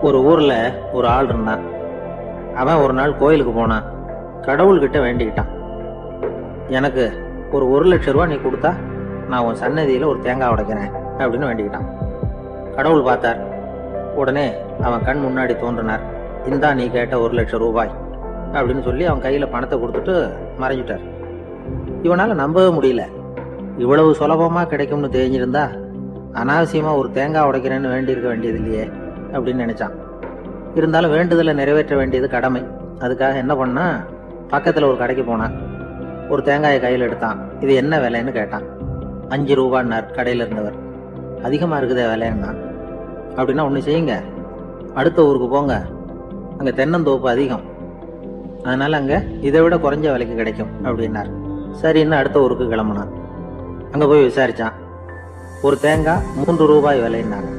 ஒரு ஊர்ல ஒரு ஆள் இருந்தான். அவன் ஒரு நாள் கோயிலுக்கு போனான். கடவுள்கிட்ட வேண்டிக்கிட்டான், எனக்கு ஒரு 1,00,000 ரூபா நீ கொடுத்தா நான் உன் சன்னதியில ஒரு தேங்காய் உடைக்கிறேன் அப்படின்னு வேண்டிக்கிட்டான். கடவுள் பார்த்தார். உடனே அவன் கண் முன்னாடி தோன்றினார். இந்தா நீ கேட்ட 1,00,000 ரூபாய் அப்படின்னு சொல்லி அவன் கையில பணத்தை கொடுத்துட்டு மறைஞ்சிட்டார். இவனால நம்பவே முடியல. இவ்வளவு சுலபமா கிடைக்கும்னு தெரிஞ்சிருந்தா அனாவசியமா ஒரு தேங்காய் உடைக்கிறேன்னு வேண்டியிருக்க வேண்டியது இல்லையே அப்படின்னு நினைச்சான். இருந்தாலும் வேண்டுதலை நிறைவேற்ற வேண்டியது கடமை. அதுக்காக என்ன பண்ணா, பக்கத்துல ஒரு கடைக்கு போனான். ஒரு தேங்காயை கையில் எடுத்தான். இது என்ன விலைன்னு கேட்டான். 5 ரூபான்னார் கடையில இருந்தவர். அதிகமா இருக்குதே விலைன்னா. அப்படின்னா ஒண்ணு செய்யுங்க, அடுத்த ஊருக்கு போங்க, அங்க தென்னந்தோப்பு அதிகம், அதனால அங்க இதை விட குறைஞ்ச விலைக்கு கிடைக்கும் அப்படின்னார். சரின்னு அடுத்த ஊருக்கு கிளம்புனான். அங்க போய் விசாரிச்சான். ஒரு தேங்காய் 3 ரூபாய் விலைன்னாங்க.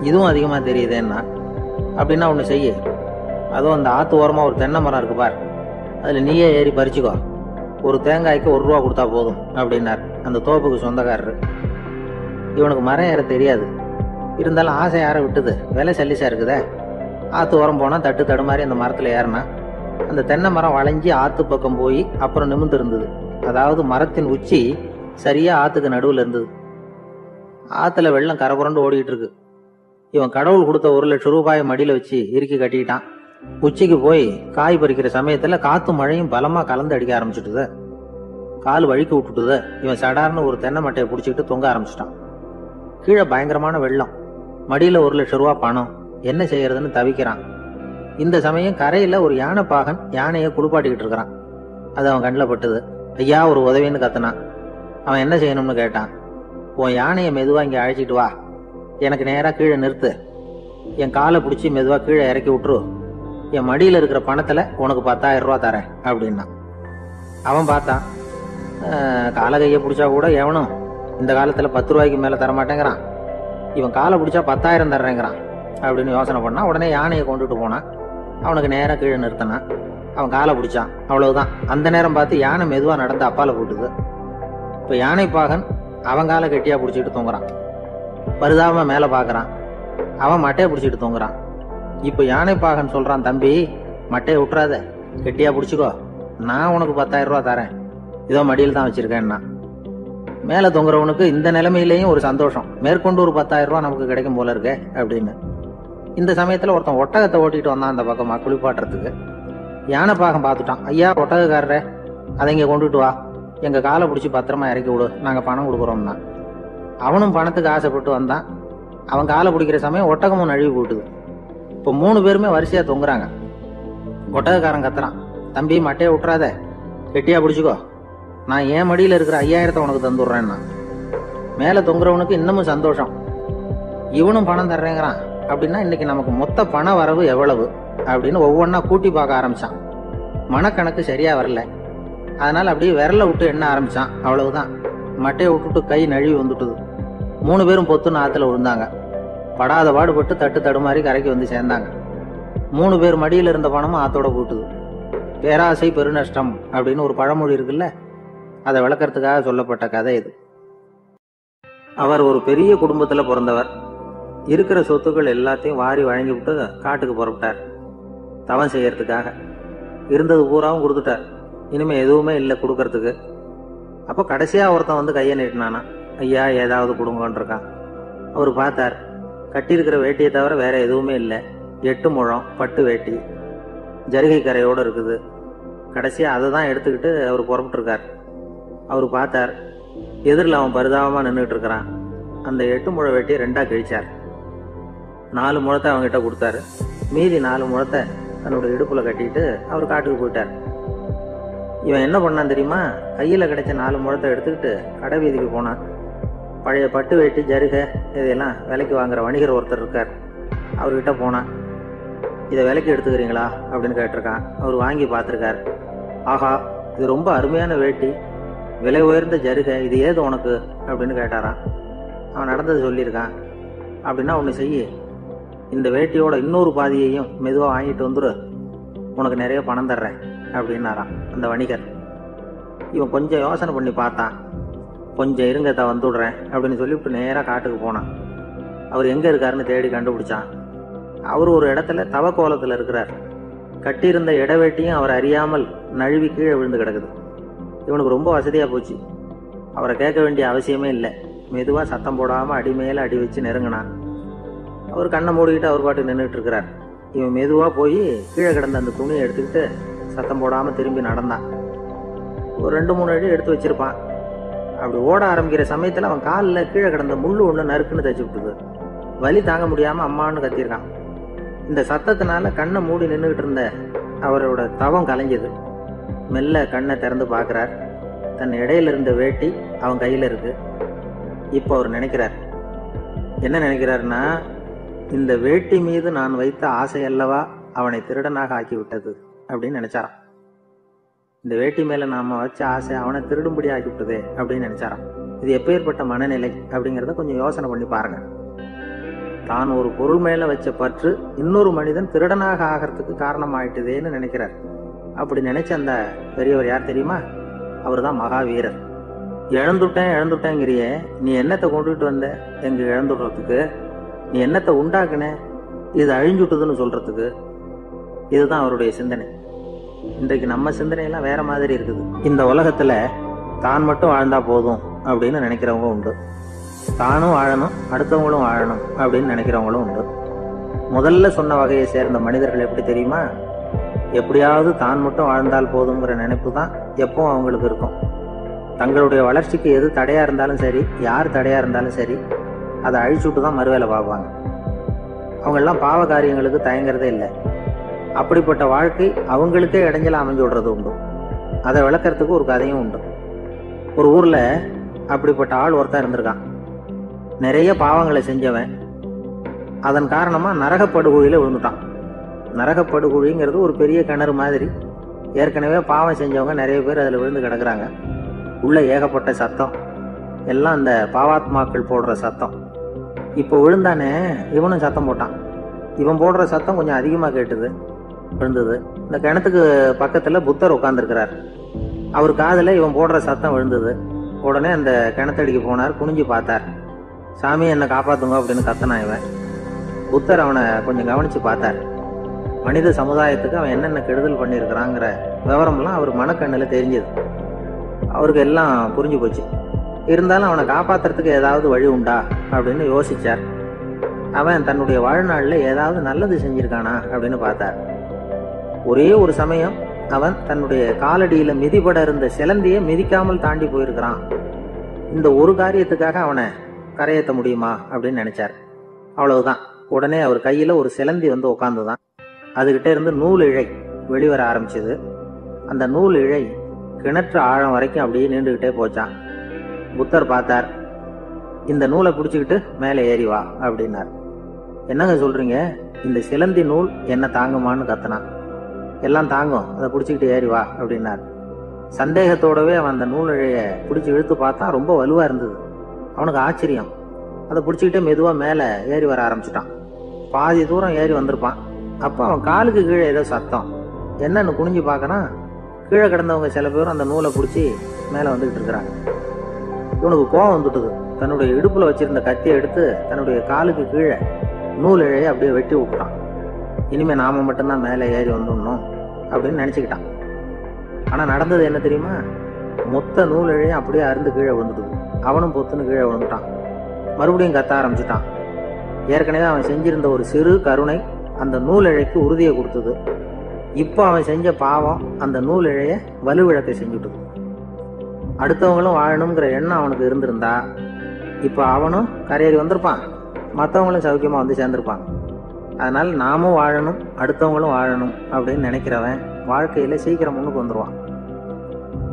இதுவும் அதிகமா தெரியுதேன்னா. அப்படின்னா ஒண்ணு செய்ய, அதுவும் அந்த ஆத்து ஓரமா ஒரு தென்னை மரம் இருக்கு பார், அதுல நீயே ஏறி பறிச்சுக்கோ, ஒரு தேங்காய்க்கு 1 ரூபா கொடுத்தா போதும் அப்படின்னார் அந்த தோப்புக்கு சொந்தக்காரரு. இவனுக்கு மரம் ஏற தெரியாது. இருந்தாலும் ஆசை யார விட்டுது, விலை சல்லிசா இருக்குதே. ஆத்து ஓரம் போனா தட்டு தடுமாறி அந்த மரத்துல ஏறினா அந்த தென்னை மரம் வளைஞ்சி ஆத்து பக்கம் போய் அப்புறம் நிமிர்ந்து இருந்தது. அதாவது மரத்தின் உச்சி சரியா ஆத்துக்கு நடுவுல இருந்தது. ஆத்துல வெள்ளம் கரபுரண்டு ஓடிட்டு இருக்கு. இவன் கடவுள் கொடுத்த 1,00,000 ரூபாயை மடியில வச்சு இறுக்கி கட்டிக்கிட்டான். உச்சிக்கு போய் காய் பறிக்கிற சமயத்துல காத்து மழையும் பலமா கலந்து அடிக்க ஆரம்பிச்சுட்டுது. கால் வழுக்கி விட்டுட்டுது. இவன் சடார்னு ஒரு தென்னை மட்டையை பிடிச்சிக்கிட்டு தொங்க ஆரம்பிச்சிட்டான். கீழே பயங்கரமான வெள்ளம். மடியில 1,00,000 ரூபாய் பணம். என்ன செய்யறதுன்னு தவிக்கிறான். இந்த சமயம் கரையில ஒரு யானை பாகன் யானையை குளிப்பாட்டிக்கிட்டு இருக்கிறான். அது அவன் கண்ணில் பட்டுது. ஐயா ஒரு உதவின்னு கத்துனான். அவன் என்ன செய்யணும்னு கேட்டான். உன் யானையை மெதுவா இங்க அழைச்சிட்டு வா, எனக்கு நேரா கீழே நிறுத்து, என் காலை பிடிச்சி மெதுவா கீழே இறக்கி விட்டுரு, என் மடியில இருக்கிற பணத்துல உனக்கு 10,000 ரூபா தரேன் அப்படின்னா. அவன் பார்த்தான். காலை கையை பிடிச்சா கூட எவனும் இந்த காலத்துல 10 ரூபாய்க்கு மேல தரமாட்டேங்கிறான், இவன் காலை பிடிச்சா 10,000 தர்றேங்கிறான் அப்படின்னு யோசனை பண்ணா. உடனே யானையை கொண்டுட்டு போனான். அவனுக்கு நேரா கீழே நிறுத்தினான். அவன் காலை பிடிச்சான். அவ்வளவுதான். அந்த நேரம் பார்த்து யானை மெதுவா நடந்து அப்பால போட்டுது. இப்ப யானை பாகன் அவன் காலை கெட்டியா பிடிச்சிட்டு தொங்குறான். பரிதாபமா மேல பாக்குறான். அவன் மட்டையை பிடிச்சிட்டு தொங்குறான். இப்ப யானை பாகன் சொல்றான், தம்பி மட்டையை விட்டுறாத, கெட்டியா பிடிச்சிக்கோ, நான் உனக்கு 10,000 ரூபா தரேன், இதோ மடியில் தான் வச்சிருக்கேன்னா. மேல தொங்குறவனுக்கு இந்த நிலைமையிலேயும் ஒரு சந்தோஷம், மேற்கொண்டு ஒரு 10,000 ரூபா நமக்கு கிடைக்கும் போல இருக்கே அப்படின்னு. இந்த சமயத்துல ஒருத்தன் ஒட்டகத்தை ஓட்டிட்டு வந்தான் அந்த பக்கமா குளிப்பாட்டுறதுக்கு. யானை பாகம் பார்த்துட்டான். ஐயா ஒட்டகக்காரரே, அதை இங்க கொண்டுட்டு வா, எங்க காலை பிடிச்சி பத்திரமா இறக்கி விடு, நாங்க பணம் கொடுக்குறோம்னா. அவனும் பணத்துக்கு ஆசைப்பட்டு வந்தான். அவன் காலை பிடிக்கிற சமயம் ஒட்டகமும் நழுவி போட்டுது. இப்போ 3 பேருமே வரிசையா தொங்குறாங்க. ஒட்டகக்காரன் கத்துறான், தம்பி மட்டையை விட்டுறாத, கெட்டியா பிடிச்சிக்கோ, நான் என் மடியில இருக்கிற 5,000 உனக்கு தந்துடுறேன்னா. மேல தொங்குறவனுக்கு இன்னமும் சந்தோஷம், இவனும் பணம் தர்றேங்கிறான் அப்படின்னா இன்னைக்கு நமக்கு மொத்த பண வரவு எவ்வளவு அப்படின்னு ஒவ்வொன்னா கூட்டி பார்க்க ஆரம்பிச்சான். மனக்கணக்கு சரியா வரல. அதனால அப்படியே விரல விட்டு எண்ண ஆரம்பிச்சான். அவ்வளவுதான், மட்டையை விட்டுட்டு கை நழுவி வந்துட்டுது. 3 பேரும் பொத்துன்னு ஆத்துல விழுந்தாங்க. படாத பாடுபட்டு தட்டு தடுமாறி கரைக்கு வந்து சேர்ந்தாங்க. 3 பேர் மடியில இருந்த பணமும் ஆத்தோட போட்டுது. பேராசை பெருநஷ்டம் அப்படின்னு ஒரு பழமொழி இருக்குல்ல, அதை விளக்கறதுக்காக சொல்லப்பட்ட கதை இது. அவர் ஒரு பெரிய குடும்பத்துல பிறந்தவர். இருக்கிற சொத்துக்கள் எல்லாத்தையும் வாரி வழங்கி விட்டு காட்டுக்கு புறப்பட்டார் தவம் செய்யறதுக்காக. இருந்தது பூராவும் கொடுத்துட்டார். இனிமே எதுவுமே இல்லை கொடுக்கறதுக்கு. அப்போ கடைசியா ஒருத்தன் வந்து கையை நீட்டினானா, ஐயா ஏதாவது கொடுங்கன்னு இருக்கான். அவர் பார்த்தார். கட்டியிருக்கிற வேட்டியை தவிர வேற எதுவுமே இல்லை. 8 முழம் பட்டு வேட்டி, ஜரிகை கரையோடு இருக்குது. கடைசியா அதை தான் எடுத்துக்கிட்டு அவர் புறப்பட்டு இருக்கார். அவர் பார்த்தார், எதிரில் அவன் பரிதாபமா நின்றுட்டு இருக்கிறான். அந்த 8 முழ வேட்டியை 2ஆ கிழிச்சார். 4 முழத்தை அவங்ககிட்ட கொடுத்தாரு. மீதி 4 முழத்தை தன்னோட இடுப்புல கட்டிட்டு அவர் காட்டுக்கு போயிட்டார். இவன் என்ன பண்ணான் தெரியுமா, கையில கிடைச்ச 4 முழத்தை எடுத்துக்கிட்டு கடை வீதிக்கு போனான். பழைய பட்டு வேட்டி ஜருகை இதையெல்லாம் விலைக்கு வாங்குற வணிகர் ஒருத்தர் இருக்கார். அவர்கிட்ட போனான். இதை விலைக்கு எடுத்துக்கிறீங்களா அப்படின்னு கேட்டிருக்கான். அவர் வாங்கி பார்த்துருக்கார். ஆஹா, இது ரொம்ப அருமையான வேட்டி, விலை உயர்ந்த ஜருகை, இது ஏது உனக்கு அப்படின்னு கேட்டாரான். அவன் நடந்தது சொல்லியிருக்கான். அப்படின்னா ஒன்று செய்ய, இந்த வேட்டியோட இன்னொரு பாதியையும் மெதுவாக வாங்கிட்டு வந்துரு, உனக்கு நிறைய பணம் தர்றேன் அப்படின்னாரான் அந்த வணிகர். இவன் கொஞ்சம் யோசனை பண்ணி பார்த்தான். கொஞ்சம் இருங்க வந்துடுறேன் அப்படின்னு சொல்லிவிட்டு நேராக காட்டுக்கு போனான். அவர் எங்கே இருக்காருன்னு தேடி கண்டுபிடிச்சான். அவர் ஒரு இடத்துல தவக்கோலத்தில் இருக்கிறார். கட்டியிருந்த இடவேட்டியும் அவர் அறியாமல் நழுவி கீழே விழுந்து கிடக்குது. இவனுக்கு ரொம்ப வசதியாக போச்சு. அவரை கேட்க வேண்டிய அவசியமே இல்லை. மெதுவாக சத்தம் போடாமல் அடி மேலே அடி வச்சு நெருங்கினான். அவர் கண்ணை மூடிக்கிட்டு அவர் பாட்டு நின்றுட்டு இருக்கிறார். இவன் மெதுவாக போய் கீழே கிடந்த அந்த துணியை எடுத்துக்கிட்டு சத்தம் போடாமல் திரும்பி நடந்தான். ஒரு 2-3 அடி எடுத்து வச்சிருப்பான். அப்படி ஓட ஆரம்பிக்கிற சமயத்தில் அவன் காலில் கீழே கிடந்த முள்ளு ஒன்று நறுக்குன்னு தச்சு விட்டுது. வலி தாங்க முடியாமல் அம்மான்னு கத்திருக்கான். இந்த சத்தத்தினால கண்ணை மூடி நின்றுக்கிட்டு இருந்த அவரோட தவம் கலைஞ்சது. மெல்ல கண்ணை திறந்து பார்க்குறார். தன் இடையில இருந்த வேட்டி அவன் கையில் இருக்கு. இப்போ அவர் நினைக்கிறார். என்ன நினைக்கிறாருன்னா, இந்த வேட்டி மீது நான் வைத்த ஆசை அல்லவா அவனை திருடனாக ஆக்கி விட்டது அப்படின்னு நினைச்சாராம். இந்த வேட்டி மேல நாம வச்ச ஆசை அவனை திருடும்படி ஆக்கி விட்டதே அப்படின்னு நினைச்சாராம். இது எப்பேற்பட்ட மனநிலை அப்படிங்கிறத கொஞ்சம் யோசனை பண்ணி பாருங்க. தான் ஒரு பொருள் மேல வச்ச பற்று இன்னொரு மனிதன் திருடனாக ஆகிறதுக்கு காரணம் ஆயிட்டுதேன்னு நினைக்கிறார். அப்படி நினைச்ச அந்த பெரியவர் யார் தெரியுமா? அவர் தான் மகாவீரர். இழந்துட்டேங்கிறியே, நீ என்னத்தை கொண்டுகிட்டு வந்த எங்க இழந்துடுறதுக்கு? நீ என்னத்தை உண்டாக்குன இது அழிஞ்சுட்டுதுன்னு சொல்றதுக்கு? இதுதான் அவருடைய சிந்தனை. இன்றைக்கு நம்ம சிந்தனையெல்லாம் வேற மாதிரி இருக்குது. இந்த உலகத்துல தான் மட்டும் வாழ்ந்தா போதும் அப்படின்னு நினைக்கிறவங்க உண்டு. தானும் வாழணும், அடுத்தவங்களும் வாழணும் அப்படின்னு நினைக்கிறவங்களும் உண்டு. முதல்ல சொன்ன வகையை சேர்ந்த மனிதர்கள் எப்படி தெரியுமா? எப்படியாவது தான் மட்டும் வாழ்ந்தால் போதுங்கிற நினைப்பு தான் எப்பவும் அவங்களுக்கு இருக்கும். தங்களுடைய வளர்ச்சிக்கு எது தடையா இருந்தாலும் சரி, யார் தடையா இருந்தாலும் சரி, அதை அழிச்சுட்டு தான் மறுவேலை பார்ப்பாங்க. அவங்கெல்லாம் பாவ காரியங்களுக்கு தயங்குறதே இல்லை. அப்படிப்பட்ட வாழ்க்கை அவங்களுக்கே இடைஞ்சல அமைஞ்சு விடுறது உண்டு. அதை விளக்கறதுக்கு ஒரு கதையும் உண்டு. ஒரு ஊர்ல அப்படிப்பட்ட ஆள் ஒருத்தன் இருந்திருக்கான். நிறைய பாவங்களை செஞ்சவன். அதன் காரணமா நரகப்படுகொழியில விழுந்துட்டான். நரகப்படுகொழிங்கிறது ஒரு பெரிய கிணறு மாதிரி. ஏற்கனவே பாவம் செஞ்சவங்க நிறைய பேர் அதுல விழுந்து கிடக்குறாங்க. உள்ள ஏகப்பட்ட சத்தம், எல்லாம் அந்த பாவாத்மாக்கள் போடுற சத்தம். இப்போ விழுந்தானே, இவனும் சத்தம் போட்டான். இவன் போடுற சத்தம் கொஞ்சம் அதிகமாக கேட்டுது, விழுந்தது. இந்த கிணத்துக்கு பக்கத்துல புத்தர் உட்கார்ந்துருக்கிறார். அவர் காதுல இவன் போடுற சத்தம் விழுந்தது. உடனே அந்த கிணத்தடிக்கு போனார். குனிஞ்சு பார்த்தார். சாமி என்னை காப்பாத்துங்க அப்படின்னு கத்தனான் இவன். புத்தர் அவனை கொஞ்சம் கவனிச்சு பார்த்தார். மனித சமுதாயத்துக்கு அவன் என்னென்ன கெடுதல் பண்ணியிருக்கிறாங்கிற விவரம்லாம் அவர் மனக்கண்ணில் தெரிஞ்சது. அவருக்கு எல்லாம் புரிஞ்சு போச்சு. இருந்தாலும் அவனை காப்பாத்துறதுக்கு ஏதாவது வழி உண்டா அப்படின்னு யோசிச்சார். அவன் தன்னுடைய வாழ்நாளில் ஏதாவது நல்லது செஞ்சிருக்கானா அப்படின்னு பார்த்தார். ஒரே ஒரு சமயம் அவன் தன்னுடைய காலடியில மிதிபட இருந்த சிலந்தியை மிதிக்காமல் தாண்டி போயிருக்கிறான். இந்த ஒரு காரியத்துக்காக அவனை கரையேற்ற முடியுமா அப்படின்னு நினைச்சார். அவ்வளவுதான். உடனே அவர் கையில ஒரு சிலந்தி வந்து உட்காந்துதான். அதுகிட்ட இருந்து நூல் இழை வெளிவர ஆரம்பிச்சது. அந்த நூல் இழை கிணற்று ஆழம் வரைக்கும் அப்படியே நீண்டுகிட்டே போச்சான். புத்தர் பார்த்தார். இந்த நூலை பிடிச்சிக்கிட்டு மேலே ஏறி வா அப்படின்னார். என்னங்க சொல்றீங்க? இந்த சிலந்தி நூல் என்ன தாங்குமான்னு கத்தனான். எல்லாம் தாங்கும், அதை பிடிச்சிக்கிட்டு ஏறி வா அப்படின்னார். சந்தேகத்தோடவே அவன் அந்த நூல் இழைய பிடிச்சி இழுத்து பார்த்தா ரொம்ப வலுவா இருந்தது. அவனுக்கு ஆச்சரியம். அதை பிடிச்சிக்கிட்டே மெதுவா மேலே ஏறி வர ஆரம்பிச்சுட்டான். பாதி தூரம் ஏறி வந்திருப்பான். அப்போ அவன் காலுக்கு கீழே ஏதோ சத்தம். என்னன்னு குனிஞ்சு பார்க்கறான். கீழே கிடந்தவங்க சில பேரும் அந்த நூலை பிடிச்சி மேலே வந்துகிட்டு இருக்கிறாங்க. இவனுக்கு கோவம் வந்துட்டுது. தன்னுடைய இடுப்புல வச்சிருந்த கத்தியை எடுத்து தன்னுடைய காலுக்கு கீழே நூல் இழையை அப்படியே வெட்டி விட்டான். இனிமே நாம மட்டும்தான் மேலே ஏறி வந்துடணும் அப்படின்னு நினைச்சுக்கிட்டான். ஆனா நடந்தது என்ன தெரியுமா? மொத்த நூல் இழையும் அப்படியே அருந்து கீழே விழுந்துடுது. அவனும் பொத்துன்னு கீழே விழுந்துட்டான். மறுபடியும் கத்த ஆரம்பிச்சுட்டான். ஏற்கனவே அவன் செஞ்சிருந்த ஒரு சிறு கருணை அந்த நூல் இழைக்கு உறுதியை கொடுத்தது. இப்போ அவன் செஞ்ச பாவம் அந்த நூல் இழைய வலுவிழக்க செஞ்சுட்டுது. அடுத்தவங்களும் வாழணுங்கிற எண்ணம் அவனுக்கு இருந்திருந்தா இப்போ அவனும் கரையேறி வந்திருப்பான், மற்றவங்களும் சௌக்கியமா வந்து சேர்ந்திருப்பான். அதனால நாமும் வாழணும், அடுத்தவங்களும் வாழணும் அப்படின்னு நினைக்கிறவன் வாழ்க்கையில சீக்கிரம் முன்னுக்கு வந்துருவான்.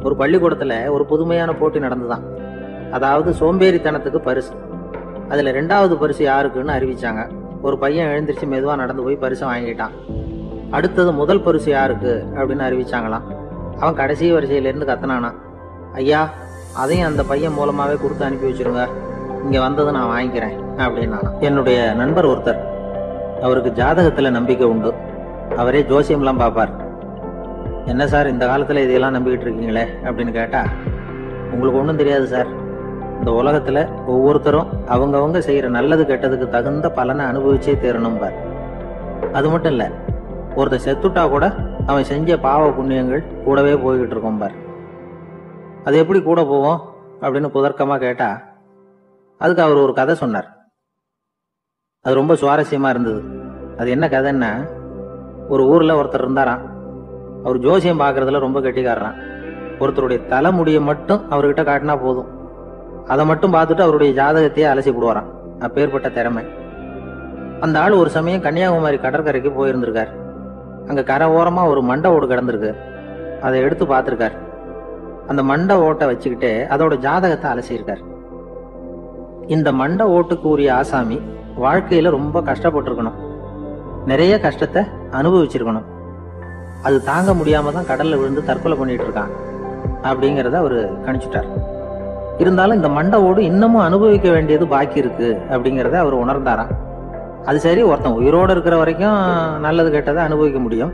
ஒரு பள்ளிக்கூடத்துல ஒரு புதுமையான போட்டி நடந்துதான். அதாவது சோம்பேறித்தனத்துக்கு பரிசு. அதுல 2வது பரிசு யாருக்குன்னு அறிவிச்சாங்க. ஒரு பையன் எழுந்திருச்சு மெதுவா நடந்து போய் பரிசை வாங்கிட்டான். அடுத்தது முதல் பரிசு யாருக்கு அப்படின்னு அறிவிச்சாங்களாம். அவன் கடைசி வரிசையில இருந்து கத்தனானா, ஐயா அதையும் அந்த பையன் மூலமாவே கொடுத்து அனுப்பி வச்சிருங்க, இங்க வந்தது நான் வாங்கிக்கிறேன் அப்படின்னா. என்னுடைய நண்பர் ஒருத்தர், அவருக்கு ஜாதகத்துல நம்பிக்கை உண்டு. அவரே ஜோசியம்லாம் பார்ப்பார். என்ன சார் இந்த காலத்துல இதையெல்லாம் நம்பிக்கிட்டு இருக்கீங்களே அப்படின்னு கேட்டா, உங்களுக்கு ஒன்றும் தெரியாது சார், இந்த உலகத்துல ஒவ்வொருத்தரும் அவங்கவங்க செய்யற நல்லது கெட்டதுக்கு தகுந்த பலனை அனுபவிச்சே தீரணும் பார். அது மட்டும் இல்ல, ஒருத்தர் செத்துட்டா கூட அவன் செஞ்ச பாவ புண்ணியங்கள் கூடவே போய்கிட்டு இருக்கும் பார். அது எப்படி கூட போவோம் அப்படின்னு புதர்க்கமா கேட்டா, அதுக்கு அவர் ஒரு கதை சொன்னார். அது ரொம்ப சுவாரஸ்யமா இருந்தது. அது என்ன கதைன்னா, ஒரு ஊர்ல ஒருத்தர் இருந்தாராம். அவர் ஜோசியம் பாக்குறதுல ரொம்ப கெட்டிக்காரரான். ஒருத்தருடைய தலைமுடியை மட்டும் அவர்கிட்ட காட்டினா போதும், அதை மட்டும் பார்த்துட்டு அவருடைய ஜாதகத்தையே அலசி விடுவாராம். அப்பேற்பட்ட திறமை. அந்த ஆள் ஒரு சமயம் கன்னியாகுமரி கடற்கரைக்கு போயிருந்திருக்கார். அங்க கரை ஓரமா ஒரு மண்டை ஓடு கிடந்திருக்கு. அதை எடுத்து பார்த்திருக்கார். அந்த மண்டை ஓட்டை வச்சுக்கிட்டே அதோட ஜாதகத்தை அலசியிருக்கார். இந்த மண்டை ஓட்டுக்கு உரிய ஆசாமி வாழ்க்கையில ரொம்ப கஷ்டப்பட்டிருக்கணும், நிறைய கஷ்டத்தை அனுபவிச்சிருக்கணும். அது தாங்க முடியாம தான் கடல்ல விழுந்து தற்கொலை பண்ணிட்டு இருக்கான் அப்படிங்கறத அவரு கணிச்சுட்டார். இருந்தாலும் இந்த மண்டை ஓடு இன்னமும் அனுபவிக்க வேண்டியது பாக்கி இருக்கு அப்படிங்கறத அவர் உணர்ந்தாராம். அது சரி, ஒருத்தன் உயிரோடு இருக்கிற வரைக்கும் நல்லது கெட்டதை அனுபவிக்க முடியும்,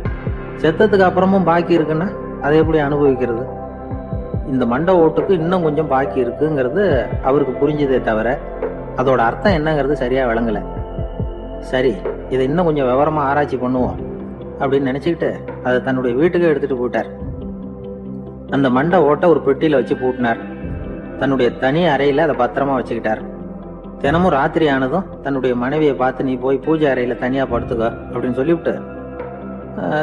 செத்ததுக்கு அப்புறமும் பாக்கி இருக்குன்னா அதை எப்படி அனுபவிக்கிறது? இந்த மண்டை ஓட்டுக்கு இன்னும் கொஞ்சம் பாக்கி இருக்குங்கிறது அவருக்கு புரிஞ்சதே தவிர அதோட அர்த்தம் என்னங்கிறது சரியா விளங்கல. சரி, இதை இன்னும் கொஞ்சம் விவரமா ஆராய்ச்சி பண்ணுவோம் அப்படின்னு நினைச்சுக்கிட்டு அதை தன்னுடைய வீட்டுக்கு எடுத்துட்டு போயிட்டார். அந்த மண்டை ஓட்டை ஒரு பெட்டியில வச்சு பூட்டினார். தன்னுடைய தனி அறையில அதை பத்திரமா வச்சுக்கிட்டார். தினமும் ராத்திரி ஆனதும் தன்னுடைய மனைவியை பார்த்து, நீ போய் பூஜை அறையில தனியா படுத்துக்க அப்படின்னு சொல்லிவிட்டு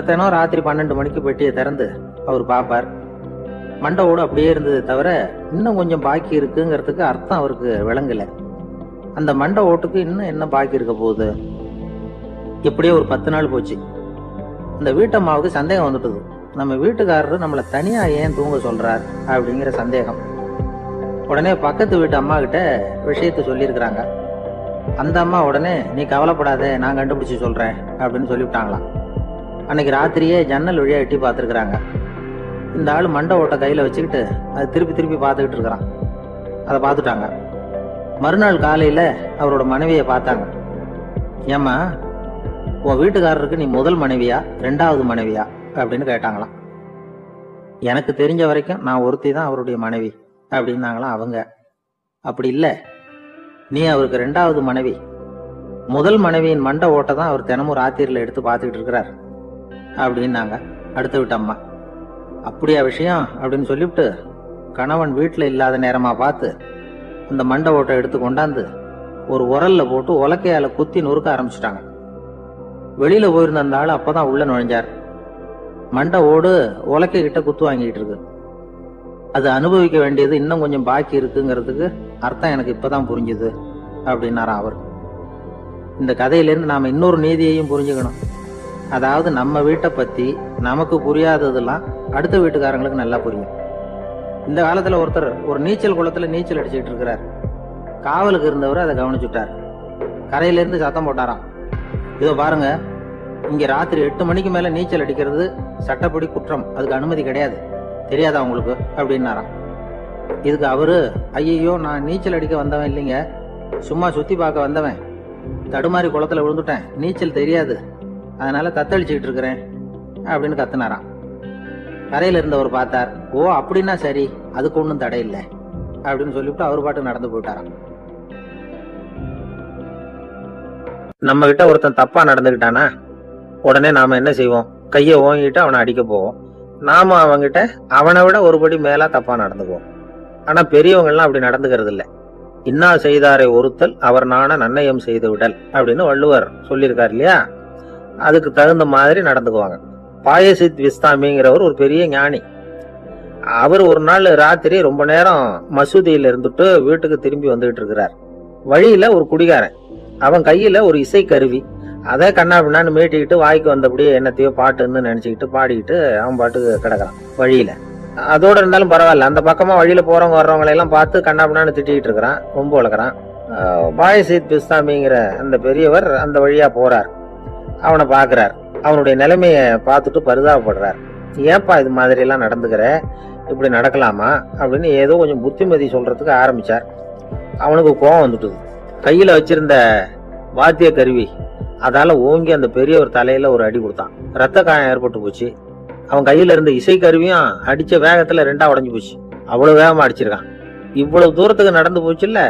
தினம் ராத்திரி 12 மணிக்கு பெட்டியை திறந்து அவர் பார்ப்பார். மண்டை ஓடு அப்படியே இருந்தது தவிர இன்னும் கொஞ்சம் பாக்கி இருக்குங்கிறதுக்கு அர்த்தம் அவருக்கு விளங்கல. அந்த மண்டை ஓட்டுக்கு இன்னும் என்ன பாக்கி இருக்க போகுது? இப்படியே ஒரு 10 நாள் போச்சு. இந்த வீட்டம்மாவுக்கு சந்தேகம் வந்துட்டுது. நம்ம வீட்டுக்காரரு நம்மளை தனியா ஏன் தூங்க சொல்றார் அப்படிங்கிற சந்தேகம். உடனே பக்கத்து வீட்டு அம்மா கிட்ட விஷயத்த சொல்லியிருக்கிறாங்க. அந்த அம்மா உடனே, நீ கவலைப்படாத, நான் கண்டுபிடிச்சு சொல்றேன் அப்படின்னு சொல்லிவிட்டாங்களாம். அன்னைக்கு ராத்திரியே ஜன்னல் வழியா எட்டி பார்த்துருக்குறாங்க. இந்த ஆள் மண்டை ஓட்டை கையில வச்சுக்கிட்டு அது திருப்பி திருப்பி பார்த்துக்கிட்டு இருக்கிறான். அதை பார்த்துட்டாங்க. மறுநாள் காலையில அவரோட மனைவியை பார்த்தாங்க. ஏம்மா, உன் வீட்டுக்காரருக்கு நீ முதல் மனைவியா 2வது மனைவியா அப்படின்னு கேட்டாங்களாம். எனக்கு தெரிஞ்ச வரைக்கும் நான் ஒருத்தி தான் அவருடைய மனைவி அப்படின்னாங்களாம் அவங்க. அப்படி இல்லை, நீ அவருக்கு 2வது மனைவி. முதல் மனைவியின் மண்டை ஓட்டை தான் அவர் தினமும் ராத்திரியில எடுத்து பார்த்துக்கிட்டு இருக்கிறார் அப்படின்னாங்க அடுத்த வீட்டு அம்மா. அப்படியா விஷயம் அப்படின்னு சொல்லிவிட்டு கணவன் வீட்டுல இல்லாத நேரமா பார்த்து அந்த மண்டை ஓட்டை எடுத்து கொண்டாந்து ஒரு உரல்ல போட்டு உலக்கையால குத்தி நொறுக்க ஆரம்பிச்சுட்டாங்க. வெளியில போயிருந்த அந்த ஆள் அப்பதான் உள்ள நுழைஞ்சார். மண்டை ஓடு உலக்கை கிட்ட குத்து வாங்கிட்டு இருக்கு. அது அனுபவிக்க வேண்டியது இன்னும் கொஞ்சம் பாக்கி இருக்குங்கிறதுக்கு அர்த்தம் எனக்கு இப்பதான் புரிஞ்சுது அப்படின்னாராம் அவர். இந்த கதையிலேருந்து நாம இன்னொரு நீதியையும் புரிஞ்சுக்கணும். அதாவது நம்ம வீட்டை பத்தி நமக்கு புரியாததெல்லாம் அடுத்த வீட்டுக்காரங்களுக்கு நல்லா புரியும். இந்த காலத்துல ஒருத்தர் ஒரு நீச்சல் குளத்துல நீச்சல் அடிச்சுட்டு இருக்கிறார். காவலுக்கு இருந்தவர் அதை கவனிச்சுட்டார். கரையில இருந்து சத்தம் போட்டாராம், இதோ பாருங்க, இங்க ராத்திரி 8 மணிக்கு மேல நீச்சல் அடிக்கிறது சட்டப்படி குற்றம், அதுக்கு அனுமதி கிடையாது, தெரியாதா உங்களுக்கு அப்படின்னாராம். இதுக்கு அவரு, ஐயோ நான் நீச்சல் அடிக்க வந்தவன் இல்லைங்க, சும்மா சுத்தி பார்க்க வந்தவன், தடுமாறி குளத்துல விழுந்துட்டேன், நீச்சல் தெரியாது, அதனால தத்தளிச்சுக்கிட்டு இருக்கிறேன் அப்படின்னு கத்துனாராம். கரையில இருந்தவர் பார்த்தார். ஓ அப்படின்னா சரி, அதுக்கு ஒன்றும் தடை இல்லை அப்படின்னு சொல்லிவிட்டு அவர் பாட்டு நடந்து போயிட்டாராம். நம்ம கிட்ட ஒருத்தன் தப்பா நடந்துகிட்டானா உடனே நாம என்ன செய்வோம்? கையை ஓங்கிட்டு அவனை அடிக்க போவோம். நாம அவங்கிட்ட அவனை விட ஒருபடி மேலா தப்பா நடந்துக்குவோம். ஆனா பெரியவங்க எல்லாம் அப்படி நடந்துக்கிறது இல்லை. இன்னா செய்தாரை ஒருத்தல் அவர் நாண நன்னயம் செய்து விடல் அப்படின்னு வள்ளுவர் சொல்லியிருக்காரு இல்லையா? அதுக்கு தகுந்த மாதிரி நடந்துக்குவாங்க. பாயசித் விஸ்தாமிங்கிறவர் ஒரு பெரிய ஞானி. அவர் ஒரு நாள் ராத்திரி ரொம்ப நேரம் மசூதியில இருந்துட்டு வீட்டுக்கு திரும்பி வந்துகிட்டு இருக்கிறார். வழியில ஒரு குடிகாரன், அவன் கையில ஒரு இசை கருவி, அதை கண்ணா பின்னான்னு மீட்டிக்கிட்டு வாய்க்கு வந்தபடியே என்னத்தையோ பாட்டுன்னு நினைச்சுக்கிட்டு பாடிக்கிட்டு அவன் பாட்டுக்கு கிடக்குறான் வழியில. அதோட இருந்தாலும் பரவாயில்ல, அந்த பக்கமா வழியில போறவங்க வர்றவங்களை எல்லாம் பார்த்து கண்ணா பின்னான்னு திட்டிக்கிட்டு இருக்கிறான், ரொம்ப வளர்க்குறான். பாயசித் பிஸ்தாமிங்கிற அந்த பெரியவர் அந்த வழியா போறார். அவனை பாக்குறார். அவனுடைய நிலைமைய பார்த்துட்டு பரிதாபப்படுறார். ஏப்பா இது மாதிரி எல்லாம் நடந்துக்கிற, இப்படி நடக்கலாமா அப்படின்னு ஏதோ கொஞ்சம் புத்திமதி சொல்றதுக்கு ஆரம்பிச்சார். அவனுக்கு கோபம் வந்துட்டுது. கையில வச்சிருந்த வாத்திய கருவி அதால ஓங்கி அந்த பெரியவர் தலையில ஒரு அடி கொடுத்தான். ரத்த காயம் ஏற்பட்டு போச்சு. அவன் கையில இருந்த இசை கருவியும் அடிச்ச வேகத்துல 2ஆ உடைஞ்சு போச்சு. அவ்வளவு வேகமா அடிச்சிருக்கான். இவ்வளவு தூரத்துக்கு நடந்து போச்சு இல்ல,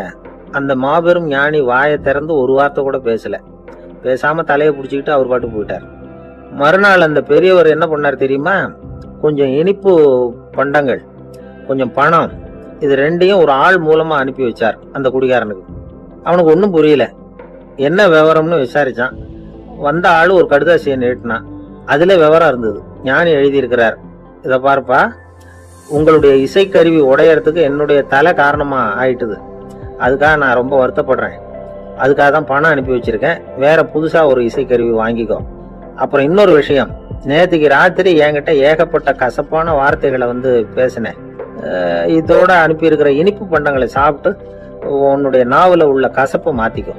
அந்த மாபெரும் ஞானி வாயை திறந்து ஒரு வார்த்தை கூட பேசல. பேசாம தலையை பிடிச்சிக்கிட்டு அவர் பாட்டு போயிட்டார். மறுநாள் அந்த பெரியவர் என்ன பண்ணார் தெரியுமா? கொஞ்சம் இனிப்பு பண்டங்கள், கொஞ்சம் பணம், இது ரெண்டையும் ஒரு ஆள் மூலமா அனுப்பி வச்சார் அந்த குடிகாரனுக்கு. அவனுக்கு ஒன்றும் புரியல. என்ன விவரம்னு விசாரிச்சான். வந்த ஆளு ஒரு கடுதாசியை நீட்டினான். அதுல விவரம் இருந்தது. ஞானி எழுதியிருக்கிறார், இதை பார்ப்பா, உங்களுடைய இசைக்கருவி உடையறதுக்கு என்னுடைய தலை காரணமா ஆயிட்டுது. அதுக்காக நான் ரொம்ப வருத்தப்படுறேன். அதுக்காக தான் பணம் அனுப்பி வச்சிருக்கேன். வேற புதுசா ஒரு இசைக்கருவி வாங்கிக்கோ. அப்புறம் இன்னொரு விஷயம், நேற்றுக்கு ராத்திரி என்கிட்ட ஏகப்பட்ட கசப்பான வார்த்தைகளை பேசினேன். இதோட அனுப்பியிருக்கிற இனிப்பு பண்டங்களை சாப்பிட்டு உன்னுடைய நாவல உள்ள கசப்பை மாத்திக்கோ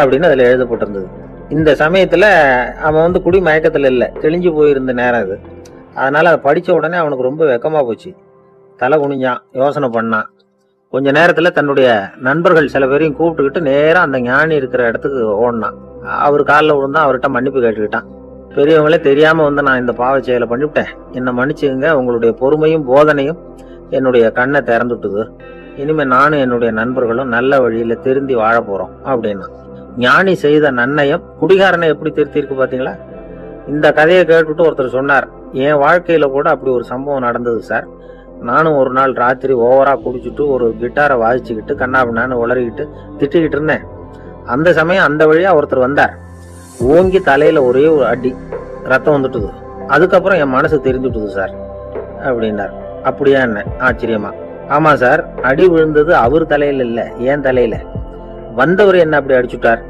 அப்படின்னு அதுல எழுதப்பட்டிருந்தது. இந்த சமயத்துல அவன் குடி மயக்கத்துல இல்லை, தெளிஞ்சு போயிருந்த நேரம் இது. அதனால அதை படிச்ச உடனே அவனுக்கு ரொம்ப வெக்கமா போச்சு. தலை குனிஞ்சான், யோசனை பண்ணான். கொஞ்ச நேரத்துல தன்னுடைய நண்பர்கள் சில பேரையும் கூப்பிட்டுக்கிட்டு நேரம் அந்த ஞானி இருக்கிற இடத்துக்கு ஓடினான். அவர் காலில் விழுந்தான், அவர்கிட்ட மன்னிப்பு கேட்டுக்கிட்டான். பெரியவங்களே தெரியாம நான் இந்த பாவ செயலை பண்ணிவிட்டேன், என்னை மன்னிச்சுங்க, உங்களுடைய பொறுமையும் போதனையும் என்னுடைய கண்ணை திறந்துட்டுது. இனிமே நானும் என்னுடைய நண்பர்களும் நல்ல வழியில திருந்தி வாழ போறோம் அப்படின்னா. ஞானி செய்த நன்னயம் குடிகாரனை எப்படி திருத்திருக்கு பாத்தீங்களா? இந்த கதையை கேட்டுட்டு ஒருத்தர் சொன்னார், என் வாழ்க்கையில கூட அப்படி ஒரு சம்பவம் நடந்தது சார். நானும் ஒரு நாள் ராத்திரி ஓவரா குடிச்சிட்டு ஒரு கிட்டாரை வாசிச்சுக்கிட்டு கண்ணாபின்னான்னு உளறிக்கிட்டு திட்டிக்கிட்டு இருந்தேன். அந்த சமயம் அந்த வழியா ஒருத்தர் வந்தார். ஓங்கி தலையில ஒரே ஒரு அடி, ரத்தம் வந்துட்டுது. அதுக்கப்புறம் என் மனசு தெரிஞ்சுட்டுது சார் அப்படின்னார். அப்படியா என்ன? ஆச்சரியமா. ஆமா சார், அடி விழுந்தது அவர் தலையில இல்ல, என் தலையில. வந்தவர் என்ன அப்படி அடிச்சுட்டார்.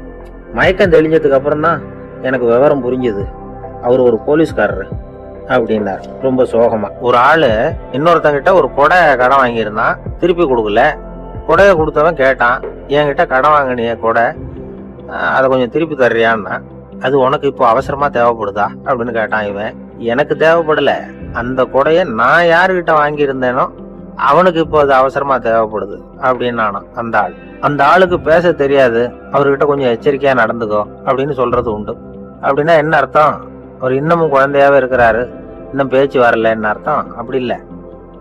மயக்கம் தெளிஞ்சதுக்கு அப்புறம் தான் எனக்கு விவரம் புரிஞ்சது. அவர் ஒரு போலீஸ்காரரு அப்படின்னார் ரொம்ப சோகமா. ஒரு ஆளு இன்னொருத்தங்கிட்ட ஒரு கொடை கடன் வாங்கியிருந்தான், திருப்பி கொடுக்கல. கொடையை கொடுத்தவன் கேட்டான், என்கிட்ட கடன் வாங்கினிய கொடை, அதை கொஞ்சம் திருப்பி தர்றியான்னா. அது உனக்கு இப்போ அவசரமா தேவைப்படுதா அப்படின்னு கேட்டான் இவன். எனக்கு தேவைப்படல, அந்த கொடையை நான் யாருகிட்ட வாங்கியிருந்தேனோ அவனுக்கு இப்போ அது அவசரமா தேவைப்படுது அப்படின்னு நானும். அந்த ஆள், அந்த ஆளுக்கு பேச தெரியாது, அவர்கிட்ட கொஞ்சம் எச்சரிக்கையா நடந்துக்கோ அப்படின்னு சொல்றது உண்டு. அப்படின்னா என்ன அர்த்தம்? அவர் இன்னமும் குழந்தையாவே இருக்கிறாரு, இன்னும் பேச்சு வரலன்னு அர்த்தம்? அப்படி இல்லை,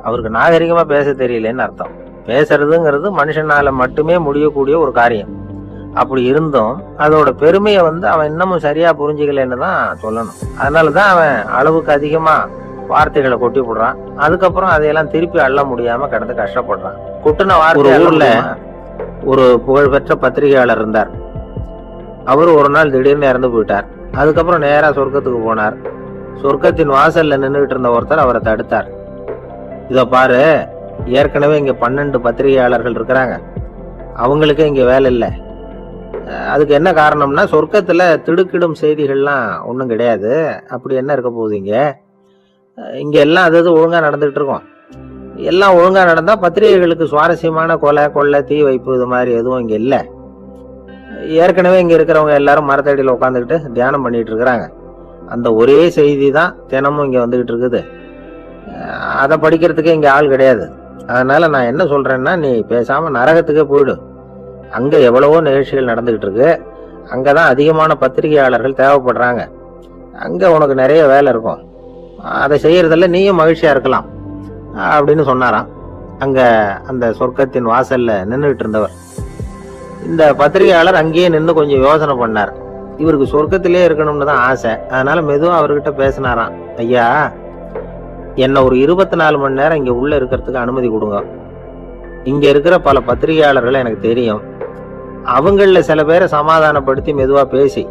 அவருக்கு நாகரிகமா பேச தெரியலன்னு அர்த்தம். பேசுறதுங்கிறது மனுஷனால மட்டுமே முடியக்கூடிய ஒரு காரியம். அப்படி இருந்தும் அதோட பெருமையை அவன் இன்னமும் சரியா புரிஞ்சுக்கலன்னு தான் சொல்லணும். அதனாலதான் அவன் அளவுக்கு அதிகமா வார்த்தைகளை கொட்டி போடுறான். அதுக்கப்புறம் அதையெல்லாம் திருப்பி அள்ள முடியாம கிடந்து கஷ்டப்படுறான். கொட்டுன வார்த்தை. ஒரு ஊர்ல ஒரு புகழ்பெற்ற பத்திரிகையாளர் இருந்தார். அவரு ஒரு நாள் திடீர்னு இறந்து போயிட்டார். அதுக்கப்புறம் நேரா சொர்க்கத்துக்கு போனார். சொர்க்கத்தின் வாசல்ல நின்றுகிட்டு இருந்த ஒருத்தர் அவரை தடுத்தார். இத பாரு, ஏற்கனவே இங்க 12 பத்திரிகையாளர்கள் இருக்கிறாங்க, அவங்களுக்கே இங்க வேலை இல்லை. அதுக்கு என்ன காரணம்னா, சொர்க்கத்துல திடுக்கிடும் செய்திகள்லாம் ஒன்றும் கிடையாது. அப்படி என்ன இருக்க போகுது இங்க எல்லாம் அது ஒழுங்கா நடந்துகிட்டு இருக்கோம். எல்லாம் ஒழுங்கா நடந்தா பத்திரிகைகளுக்கு சுவாரஸ்யமான கொலை கொள்ளை தீ வைப்பு இது மாதிரி எதுவும் இங்க இல்லை. ஏற்கனவே இங்க இருக்கிறவங்க எல்லாரும் மரத்தடியில உட்காந்துக்கிட்டு தியானம் பண்ணிட்டு இருக்கிறாங்க. அந்த ஒரே செய்தி தான் தினமும் இங்க வந்துகிட்டு இருக்குது. அதை படிக்கிறதுக்கே இங்க ஆள் கிடையாது. அதனால நான் என்ன சொல்றேன்னா, நீ பேசாம நரகத்துக்கே போயிடு. அங்க எவ்வளவோ நிகழ்ச்சிகள் நடந்துகிட்டு இருக்கு. அங்கதான் அதிகமான பத்திரிகையாளர்கள் தேவைப்படுறாங்க. அங்க உனக்கு நிறைய வேலை இருக்கும், அதை செய்யறதில்ல, நீயும் மகிழ்ச்சியா இருக்கலாம் அப்படின்னு சொன்னாராம். அங்க அந்த சொர்க்கத்தின் வாசல்ல நின்றுட்டு இருந்தவர். இந்த பத்திரிகையாளர் அங்கேயே நின்று கொஞ்சம் யோசனை பண்ணார். இவருக்கு சொர்க்கத்திலே இருக்கணும்னு தான் ஆசை. அதனால மெதுவா அவர்கிட்ட பேசினாராம். ஐயா, என்ன ஒரு 24 மணி நேரம் இங்க உள்ள இருக்கிறதுக்கு அனுமதி கொடுங்க. இங்க இருக்கிற பல பத்திரிகையாளர்களை எனக்கு தெரியும். அவங்கள சில பேரை சமாதானப்படுத்தி மெதுவா பேசி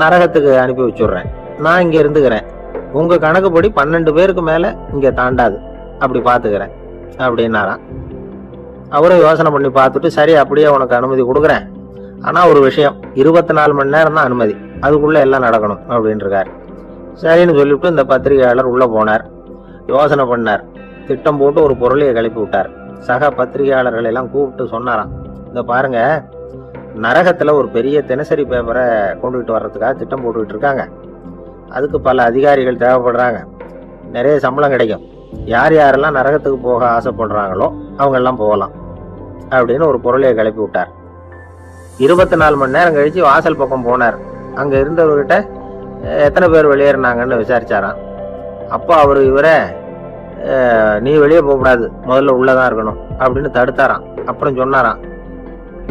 நரகத்துக்கு அனுப்பி வச்சுடுறேன். நான் இங்க இருந்துக்கிறேன். உங்க கணக்குப்படி 12 பேருக்கு மேல இங்க தாண்டாது, அப்படி பாத்துக்கிறேன் அப்படின்னாராம். அவரும் யோசனை பண்ணி பார்த்துட்டு, சரி அப்படியே உனக்கு அனுமதி கொடுக்குறேன், ஆனா ஒரு விஷயம், 24 மணி நேரம் தான் அனுமதி, அதுக்குள்ள எல்லாம் நடக்கணும் அப்படின்னு இருக்காரு. சரின்னு சொல்லிவிட்டு இந்த பத்திரிகையாளர் உள்ள போனார். யோசனை பண்ணார். திட்டம் போட்டு ஒரு பொருளையை கிளப்பி விட்டார். சக பத்திரிகையாளர்கள் எல்லாம் கூப்பிட்டு சொன்னாராம், இந்த பாருங்க, நரகத்துல ஒரு பெரிய தினசரி பேப்பரை கொண்டுகிட்டு வர்றதுக்காக திட்டம் போட்டுக்கிட்டு இருக்காங்க. அதுக்கு பல அதிகாரிகள் தேவைப்படுறாங்க. நிறைய சம்பளம் கிடைக்கும். யார் யாரெல்லாம் நரகத்துக்கு போக ஆசைப்படுறாங்களோ அவங்க எல்லாம் போகலாம் அப்படின்னு ஒரு பொருளையை கிளப்பி விட்டார். 24 மணி நேரம் கழிச்சு வாசல் பக்கம் போனார். அங்க இருந்தவர்கிட்ட எத்தனை பேர் வெளியேறினாங்கன்னு விசாரிச்சாராம். அப்போ அவர் இவரை, நீ வெளியே போகக்கூடாது, முதல்ல உள்ளதான் இருக்கணும் அப்படின்னு தடுத்தாராம். அப்புறம் சொன்னாராம்,